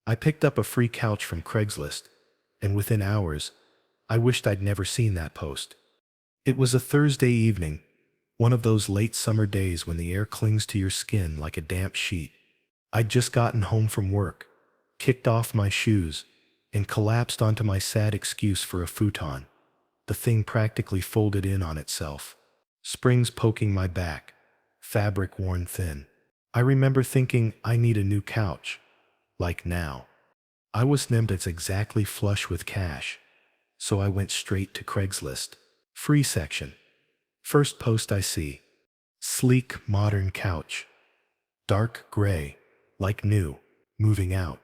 I picked up a free couch from Craigslist, and within hours, I wished I'd never seen that post. It was a Thursday evening, one of those late summer days when the air clings to your skin like a damp sheet. I'd just gotten home from work, kicked off my shoes, and collapsed onto my sad excuse for a futon. The thing practically folded in on itself, springs poking my back, fabric worn thin. I remember thinking I need a new couch, like now. I was named as exactly flush with cash, so I went straight to Craigslist. Free section. First post I see. Sleek, modern couch. Dark gray, like new, moving out.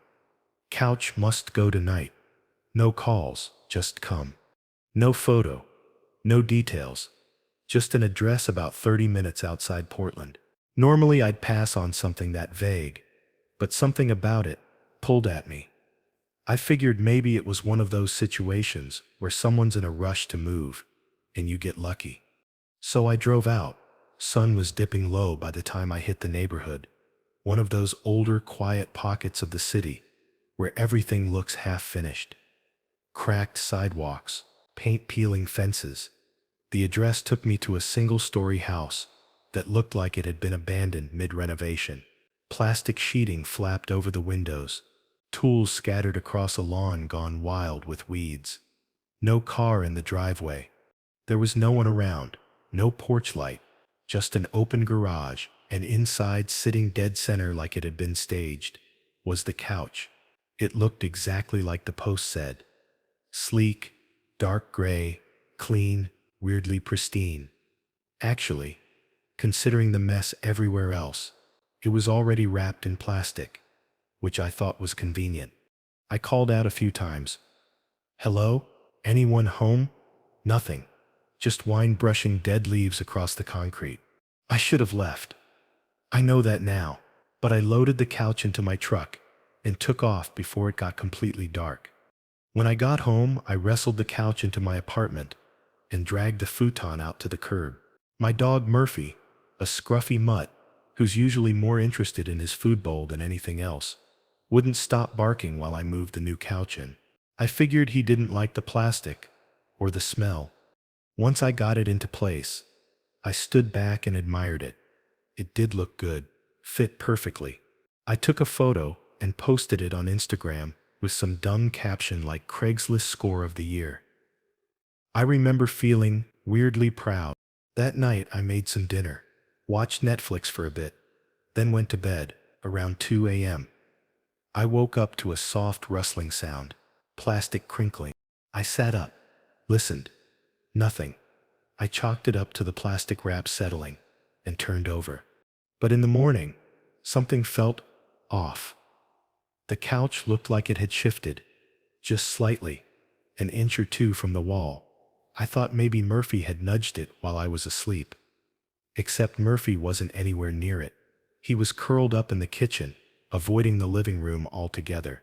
Couch must go tonight. No calls, just come. No photo, no details, just an address about 30 minutes outside Portland. Normally I'd pass on something that vague, but something about it pulled at me. I figured maybe it was one of those situations where someone's in a rush to move, and you get lucky. So I drove out. Sun was dipping low by the time I hit the neighborhood, one of those older, quiet pockets of the city where everything looks half-finished. Cracked sidewalks, paint-peeling fences. The address took me to a single-story house that looked like it had been abandoned mid-renovation. Plastic sheeting flapped over the windows, tools scattered across a lawn gone wild with weeds. No car in the driveway. There was no one around, no porch light, just an open garage, and inside, sitting dead center like it had been staged, was the couch. It looked exactly like the post said. Sleek, dark gray, clean, weirdly pristine. Actually, considering the mess everywhere else, it was already wrapped in plastic, which I thought was convenient. I called out a few times. Hello? Anyone home? Nothing. Just wind brushing dead leaves across the concrete. I should have left. I know that now, but I loaded the couch into my truck and took off before it got completely dark. When I got home, I wrestled the couch into my apartment and dragged the futon out to the curb. My dog Murphy, a scruffy mutt who's usually more interested in his food bowl than anything else, wouldn't stop barking while I moved the new couch in. I figured he didn't like the plastic or the smell. Once I got it into place, I stood back and admired it. It did look good, fit perfectly. I took a photo and posted it on Instagram with some dumb caption like Craigslist score of the year. I remember feeling weirdly proud. That night I made some dinner, watched Netflix for a bit, then went to bed around 2 a.m. I woke up to a soft rustling sound, plastic crinkling. I sat up, listened. Nothing. I chalked it up to the plastic wrap settling and turned over. But in the morning, something felt off. The couch looked like it had shifted, just slightly, an inch or two from the wall. I thought maybe Murphy had nudged it while I was asleep. Except Murphy wasn't anywhere near it. He was curled up in the kitchen, avoiding the living room altogether.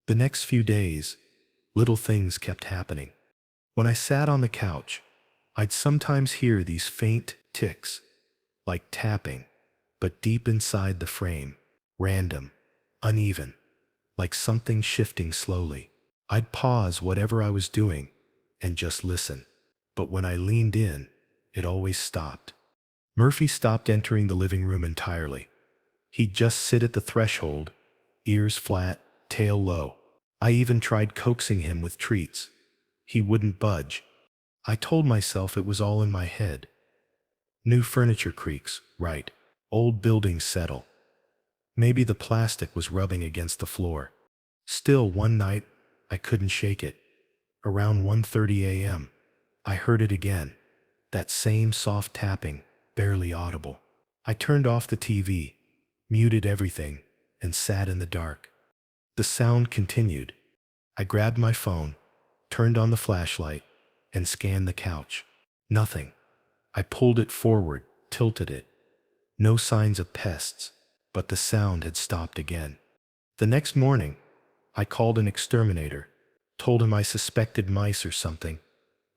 The next few days, little things kept happening. When I sat on the couch, I'd sometimes hear these faint ticks, like tapping, but deep inside the frame, random, uneven, like something shifting slowly. I'd pause whatever I was doing and just listen. But when I leaned in, it always stopped. Murphy stopped entering the living room entirely. He'd just sit at the threshold, ears flat, tail low. I even tried coaxing him with treats. He wouldn't budge. I told myself it was all in my head. New furniture creaks, right. Old buildings settle. Maybe the plastic was rubbing against the floor. Still, one night, I couldn't shake it. Around 1:30 a.m., I heard it again. That same soft tapping, barely audible. I turned off the TV, muted everything, and sat in the dark. The sound continued. I grabbed my phone, turned on the flashlight, and scanned the couch. Nothing. I pulled it forward, tilted it. No signs of pests, but the sound had stopped again. The next morning, I called an exterminator, told him I suspected mice or something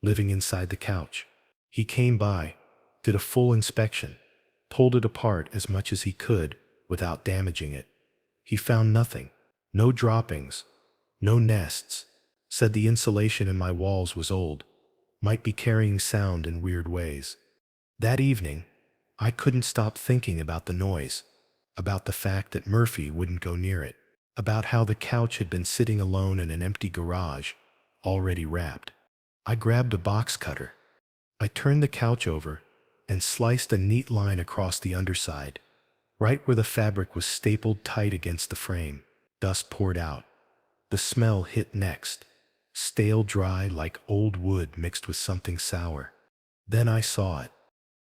living inside the couch. He came by, did a full inspection, pulled it apart as much as he could without damaging it. He found nothing. No droppings, no nests. Said the insulation in my walls was old, might be carrying sound in weird ways. That evening, I couldn't stop thinking about the noise, about the fact that Murphy wouldn't go near it, about how the couch had been sitting alone in an empty garage, already wrapped. I grabbed a box cutter. I turned the couch over and sliced a neat line across the underside, right where the fabric was stapled tight against the frame. Dust poured out. The smell hit next, stale dry like old wood mixed with something sour. Then I saw it.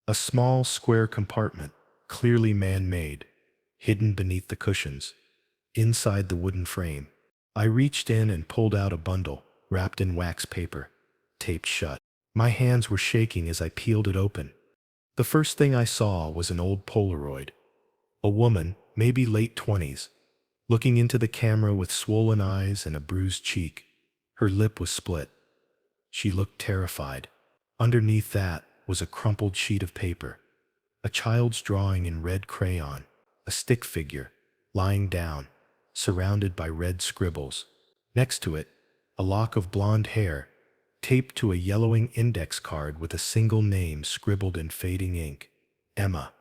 A small square compartment, clearly man-made, hidden beneath the cushions, inside the wooden frame. I reached in and pulled out a bundle, wrapped in wax paper, taped shut. My hands were shaking as I peeled it open. The first thing I saw was an old Polaroid. A woman, maybe late 20s, looking into the camera with swollen eyes and a bruised cheek. Her lip was split. She looked terrified. Underneath that was a crumpled sheet of paper, a child's drawing in red crayon, a stick figure, lying down, surrounded by red scribbles. Next to it, a lock of blonde hair, taped to a yellowing index card with a single name scribbled in fading ink. Emma.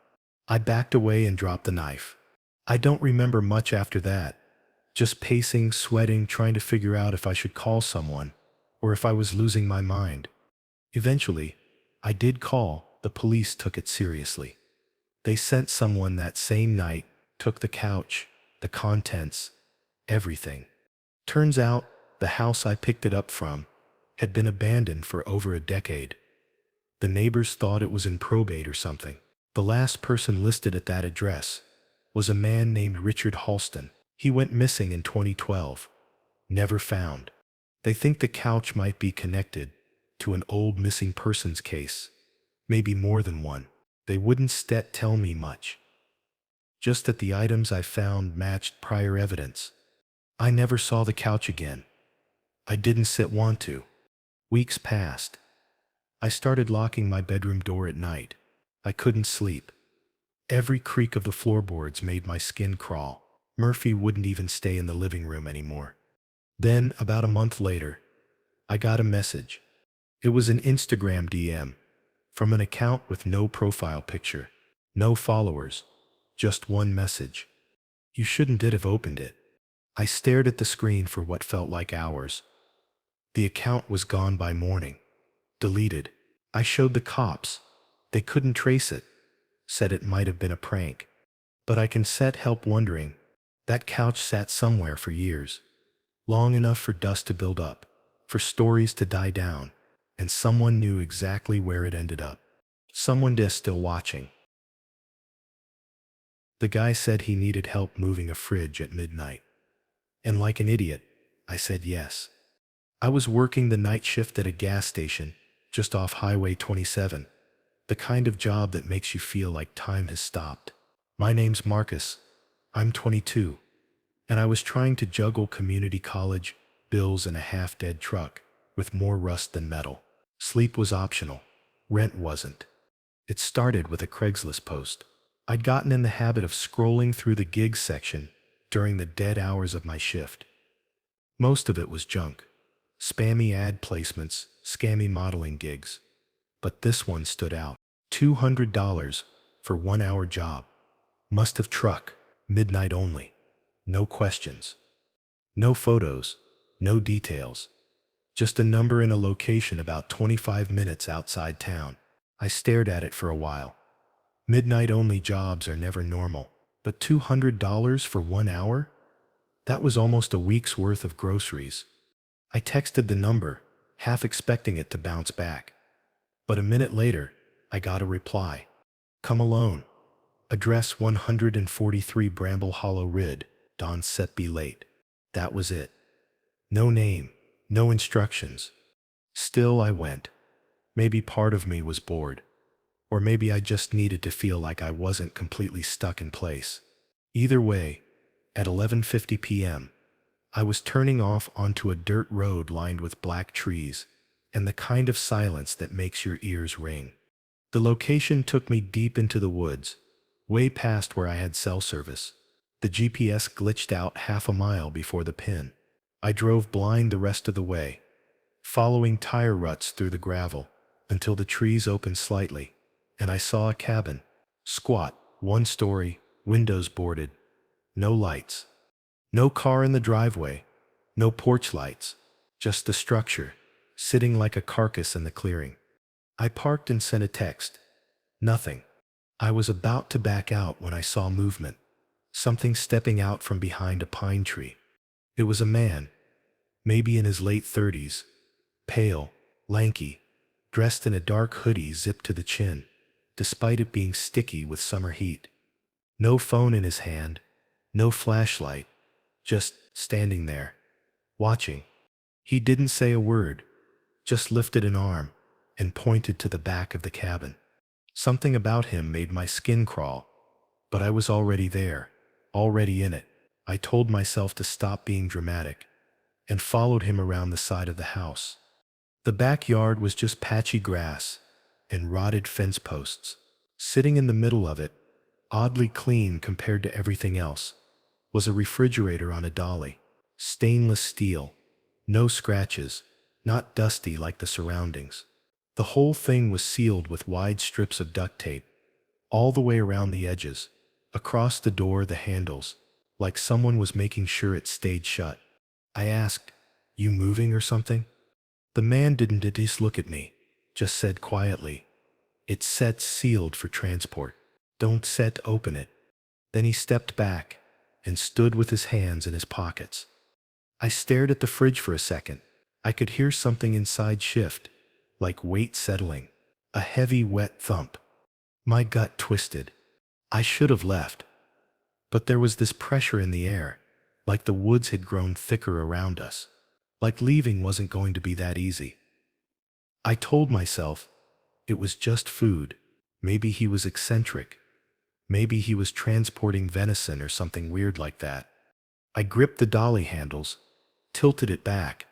I backed away and dropped the knife. I don't remember much after that, just pacing, sweating, trying to figure out if I should call someone, or if I was losing my mind. Eventually, I did call. The police took it seriously. They sent someone that same night, took the couch, the contents, everything. Turns out, the house I picked it up from had been abandoned for over a decade. The neighbors thought it was in probate or something. The last person listed at that address was a man named Richard Halston. He went missing in 2012. Never found. They think the couch might be connected to an old missing persons case. Maybe more than one. They wouldn't tell me much. Just that the items I found matched prior evidence. I never saw the couch again. I didn't want to. Weeks passed. I started locking my bedroom door at night. I couldn't sleep. Every creak of the floorboards made my skin crawl. Murphy wouldn't even stay in the living room anymore. Then, about a month later, I got a message. It was an Instagram DM from an account with no profile picture, no followers, just one message. You shouldn't have opened it. I stared at the screen for what felt like hours. The account was gone by morning. Deleted. I showed the cops. They couldn't trace it. Said it might have been a prank. But I can help wondering. That couch sat somewhere for years. Long enough for dust to build up, for stories to die down, and someone knew exactly where it ended up. Someone is still watching. The guy said he needed help moving a fridge at midnight. And like an idiot, I said yes. I was working the night shift at a gas station, just off Highway 27. The kind of job that makes you feel like time has stopped. My name's Marcus. I'm 22. And I was trying to juggle community college, bills, and a half-dead truck, with more rust than metal. Sleep was optional. Rent wasn't. It started with a Craigslist post. I'd gotten in the habit of scrolling through the gigs section during the dead hours of my shift. Most of it was junk. Spammy ad placements, scammy modeling gigs. But this one stood out. $200 for 1-hour job. Must have truck. Midnight only. No questions. No photos. No details. Just a number and a location about 25 minutes outside town. I stared at it for a while. Midnight-only jobs are never normal. But $200 for 1 hour? That was almost a week's worth of groceries. I texted the number, half expecting it to bounce back. But a minute later, I got a reply. Come alone. Address 143 Bramble Hollow Rid, Dawn set be late. That was it. No name, no instructions. Still I went. Maybe part of me was bored. Or maybe I just needed to feel like I wasn't completely stuck in place. Either way, at 11:50 p.m., I was turning off onto a dirt road lined with black trees and the kind of silence that makes your ears ring. The location took me deep into the woods, way past where I had cell service. The GPS glitched out half a mile before the pin. I drove blind the rest of the way, following tire ruts through the gravel until the trees opened slightly, and I saw a cabin. Squat, one story, windows boarded, no lights. No car in the driveway, no porch lights, just the structure, sitting like a carcass in the clearing. I parked and sent a text. Nothing. I was about to back out when I saw movement. Something stepping out from behind a pine tree. It was a man, maybe in his late 30s, pale, lanky, dressed in a dark hoodie zipped to the chin, despite it being sticky with summer heat. No phone in his hand, no flashlight, just standing there, watching. He didn't say a word, just lifted an arm and pointed to the back of the cabin. Something about him made my skin crawl, but I was already there, already in it. I told myself to stop being dramatic and followed him around the side of the house. The backyard was just patchy grass and rotted fence posts. Sitting in the middle of it, oddly clean compared to everything else, was a refrigerator on a dolly. Stainless steel, no scratches, not dusty like the surroundings. The whole thing was sealed with wide strips of duct tape, all the way around the edges, across the door, the handles, like someone was making sure it stayed shut. I asked, "You moving or something?" The man didn't just look at me, just said quietly, "It's set sealed for transport. Don't set open it." Then he stepped back and stood with his hands in his pockets. I stared at the fridge for a second. I could hear something inside shift, like weight settling, a heavy, wet thump. My gut twisted. I should have left, but there was this pressure in the air, like the woods had grown thicker around us, like leaving wasn't going to be that easy. I told myself it was just food. Maybe he was eccentric. Maybe he was transporting venison or something weird like that. I gripped the dolly handles, tilted it back,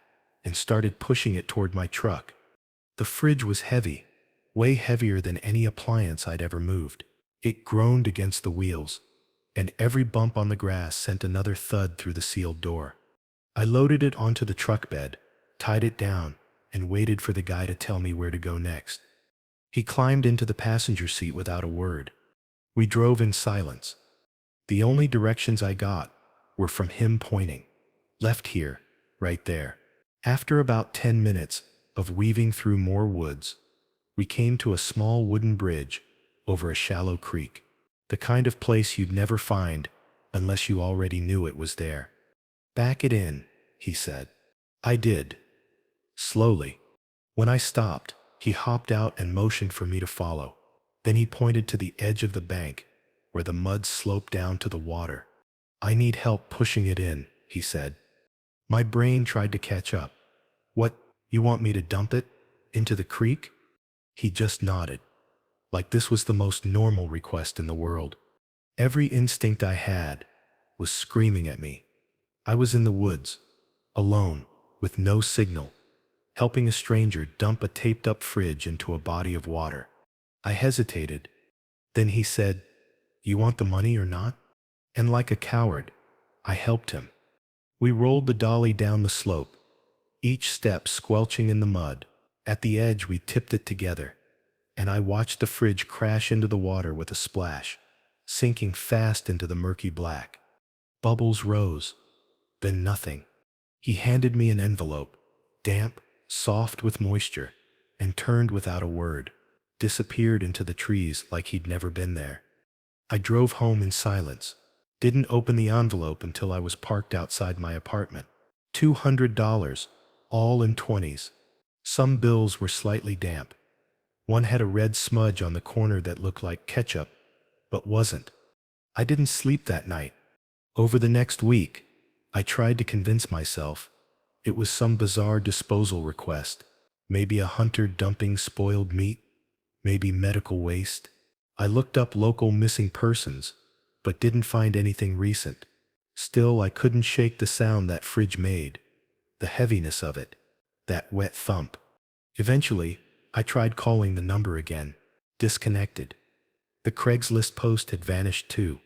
and started pushing it toward my truck. The fridge was heavy, way heavier than any appliance I'd ever moved. It groaned against the wheels, and every bump on the grass sent another thud through the sealed door. I loaded it onto the truck bed, tied it down, and waited for the guy to tell me where to go next. He climbed into the passenger seat without a word. We drove in silence. The only directions I got were from him pointing. Left here, right there. After about 10 minutes of weaving through more woods, we came to a small wooden bridge over a shallow creek, the kind of place you'd never find unless you already knew it was there. "Back it in," he said. I did. Slowly. When I stopped, he hopped out and motioned for me to follow. Then he pointed to the edge of the bank, where the mud sloped down to the water. "I need help pushing it in," he said. My brain tried to catch up. "What, you want me to dump it? Into the creek?" He just nodded, like this was the most normal request in the world. Every instinct I had was screaming at me. I was in the woods, alone, with no signal, helping a stranger dump a taped-up fridge into a body of water. I hesitated. Then he said, "You want the money or not?" And like a coward, I helped him. We rolled the dolly down the slope, each step squelching in the mud. At the edge we tipped it together, and I watched the fridge crash into the water with a splash, sinking fast into the murky black. Bubbles rose, then nothing. He handed me an envelope, damp, soft with moisture, and turned without a word, disappeared into the trees like he'd never been there. I drove home in silence, didn't open the envelope until I was parked outside my apartment. $200, all in 20s. Some bills were slightly damp. One had a red smudge on the corner that looked like ketchup, but wasn't. I didn't sleep that night. Over the next week, I tried to convince myself it was some bizarre disposal request, maybe a hunter dumping spoiled meat, maybe medical waste. I looked up local missing persons, but didn't find anything recent. Still, I couldn't shake the sound that fridge made, the heaviness of it, that wet thump. Eventually, I tried calling the number again. Disconnected. The Craigslist post had vanished too.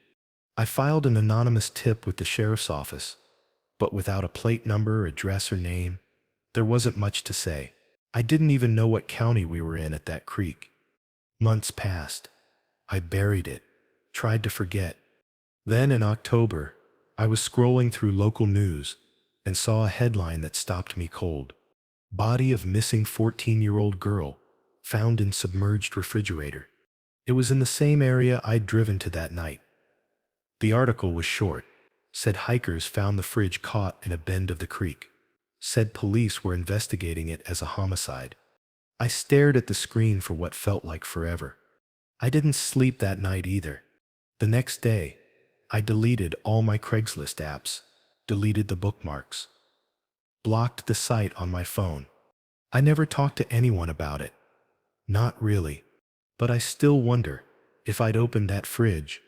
I filed an anonymous tip with the sheriff's office, but without a plate number, address, or name, there wasn't much to say. I didn't even know what county we were in at that creek. Months passed. I buried it, tried to forget. Then in October, I was scrolling through local news and saw a headline that stopped me cold. Body of missing 14-year-old girl found in submerged refrigerator. It was in the same area I'd driven to that night. The article was short. Said hikers found the fridge caught in a bend of the creek. Said police were investigating it as a homicide. I stared at the screen for what felt like forever. I didn't sleep that night either. The next day, I deleted all my Craigslist apps, deleted the bookmarks, blocked the site on my phone. I never talked to anyone about it. Not really. But I still wonder, if I'd opened that fridge,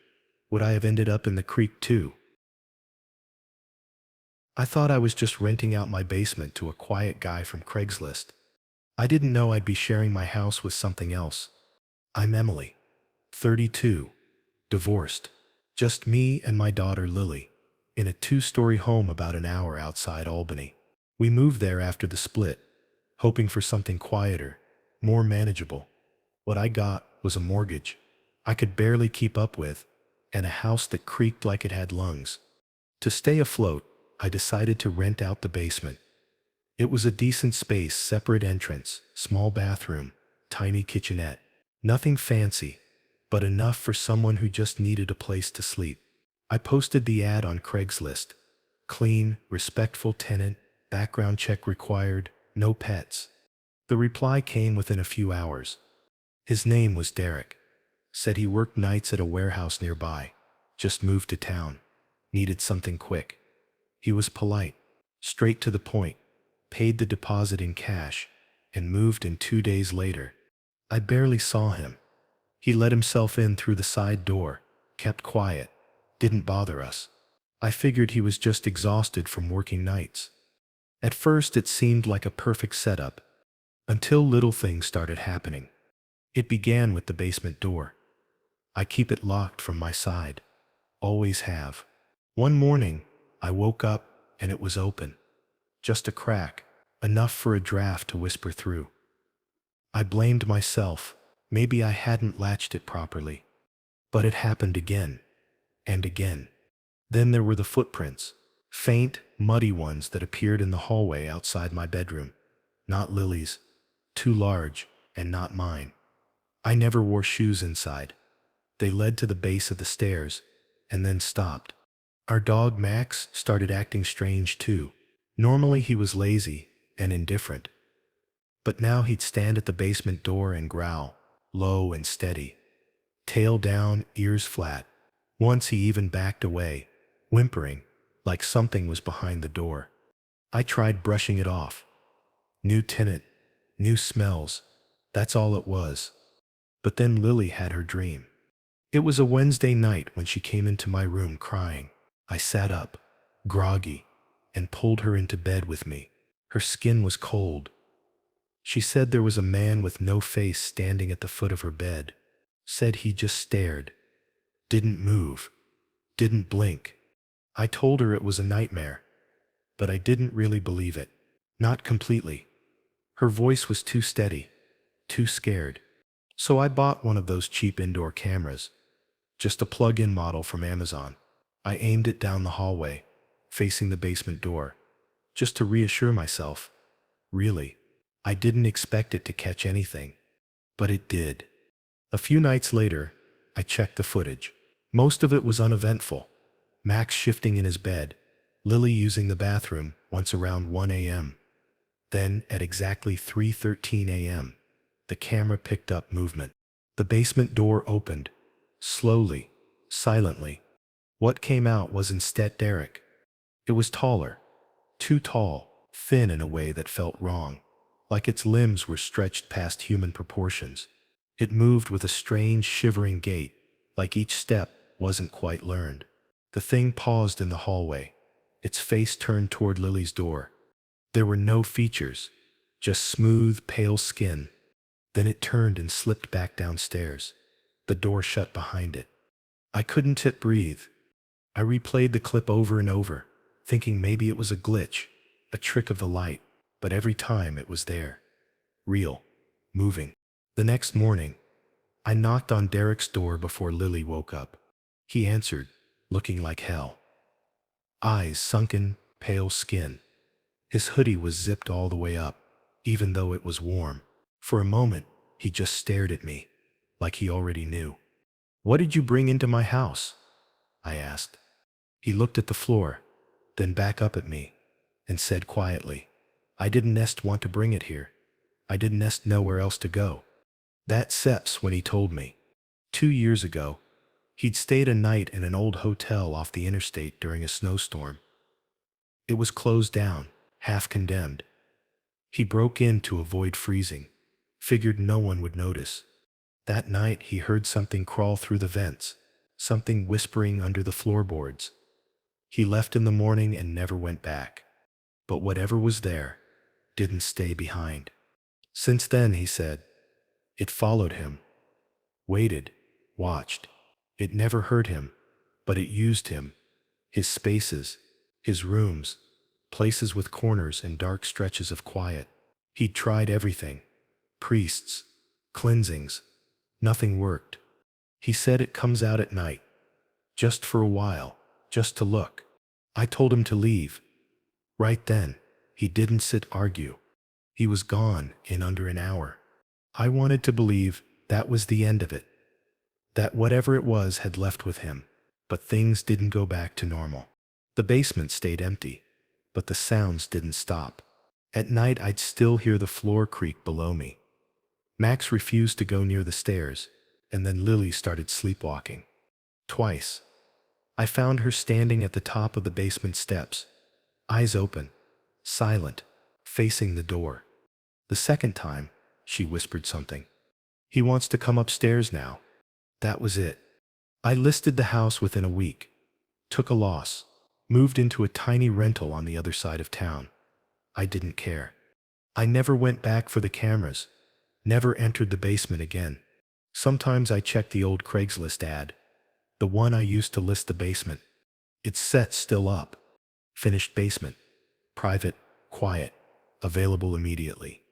would I have ended up in the creek too? I thought I was just renting out my basement to a quiet guy from Craigslist. I didn't know I'd be sharing my house with something else. I'm Emily, 32, divorced. Just me and my daughter Lily, in a two-story home about an hour outside Albany. We moved there after the split, hoping for something quieter, more manageable. What I got was a mortgage I could barely keep up with, and a house that creaked like it had lungs. To stay afloat, I decided to rent out the basement. It was a decent space, separate entrance, small bathroom, tiny kitchenette. Nothing fancy, but enough for someone who just needed a place to sleep. I posted the ad on Craigslist. Clean, respectful tenant, background check required, no pets. The reply came within a few hours. His name was Derek. Said he worked nights at a warehouse nearby. Just moved to town. Needed something quick. He was polite, straight to the point, paid the deposit in cash, and moved in 2 days later. I barely saw him. He let himself in through the side door, kept quiet, didn't bother us. I figured he was just exhausted from working nights. At first it seemed like a perfect setup, until little things started happening. It began with the basement door. I keep it locked from my side. Always have. One morning, I woke up and it was open. Just a crack, enough for a draft to whisper through. I blamed myself. Maybe I hadn't latched it properly. But it happened again and again. Then there were the footprints, faint, muddy ones that appeared in the hallway outside my bedroom. Not Lily's, too large, and not mine. I never wore shoes inside. They led to the base of the stairs, and then stopped. Our dog Max started acting strange too. Normally he was lazy and indifferent, but now he'd stand at the basement door and growl, low and steady. Tail down, ears flat. Once he even backed away, whimpering, like something was behind the door. I tried brushing it off. New tenant, new smells, that's all it was. But then Lily had her dream. It was a Wednesday night when she came into my room crying. I sat up, groggy, and pulled her into bed with me. Her skin was cold. She said there was a man with no face standing at the foot of her bed. Said he just stared. Didn't move. Didn't blink. I told her it was a nightmare, but I didn't really believe it. Not completely. Her voice was too steady, too scared. So I bought one of those cheap indoor cameras, just a plug-in model from Amazon. I aimed it down the hallway, facing the basement door, just to reassure myself. Really, I didn't expect it to catch anything, but it did. A few nights later, I checked the footage. Most of it was uneventful. Max shifting in his bed, Lily using the bathroom once around 1 a.m. Then, at exactly 3:13 a.m., the camera picked up movement. The basement door opened, slowly, silently. What came out was instead Derek. It was taller, too tall, thin in a way that felt wrong, like its limbs were stretched past human proportions. It moved with a strange, shivering gait, like each step wasn't quite learned. The thing paused in the hallway, its face turned toward Lily's door. There were no features, just smooth, pale skin. Then it turned and slipped back downstairs. The door shut behind it. I couldn't breathe. I replayed the clip over and over, thinking maybe it was a glitch, a trick of the light, but every time it was there. Real. Moving. The next morning, I knocked on Derek's door before Lily woke up. He answered, looking like hell. Eyes sunken, pale skin. His hoodie was zipped all the way up, even though it was warm. For a moment, he just stared at me, like he already knew. "What did you bring into my house?" I asked. He looked at the floor, then back up at me, and said quietly, "I didn't want to bring it here. I didn't know where else to go." That Seps when he told me. 2 years ago, he'd stayed a night in an old hotel off the interstate during a snowstorm. It was closed down, half condemned. He broke in to avoid freezing, figured no one would notice. That night he heard something crawl through the vents, something whispering under the floorboards. He left in the morning and never went back. But whatever was there didn't stay behind. Since then, he said, it followed him, waited, watched. It never hurt him, but it used him. His spaces, his rooms, places with corners and dark stretches of quiet. He'd tried everything. Priests, cleansings. Nothing worked. He said it comes out at night. Just for a while, just to look. I told him to leave. Right then, he didn't argue. He was gone in under an hour. I wanted to believe that was the end of it. That whatever it was had left with him. But things didn't go back to normal. The basement stayed empty, but the sounds didn't stop. At night, I'd still hear the floor creak below me. Max refused to go near the stairs, and then Lily started sleepwalking. Twice. I found her standing at the top of the basement steps, eyes open, silent, facing the door. The second time, she whispered something. "He wants to come upstairs now." That was it. I listed the house within a week, took a loss, moved into a tiny rental on the other side of town. I didn't care. I never went back for the cameras, never entered the basement again. Sometimes I checked the old Craigslist ad, the one I used to list the basement. It's set still up. Finished basement. Private, quiet, available immediately.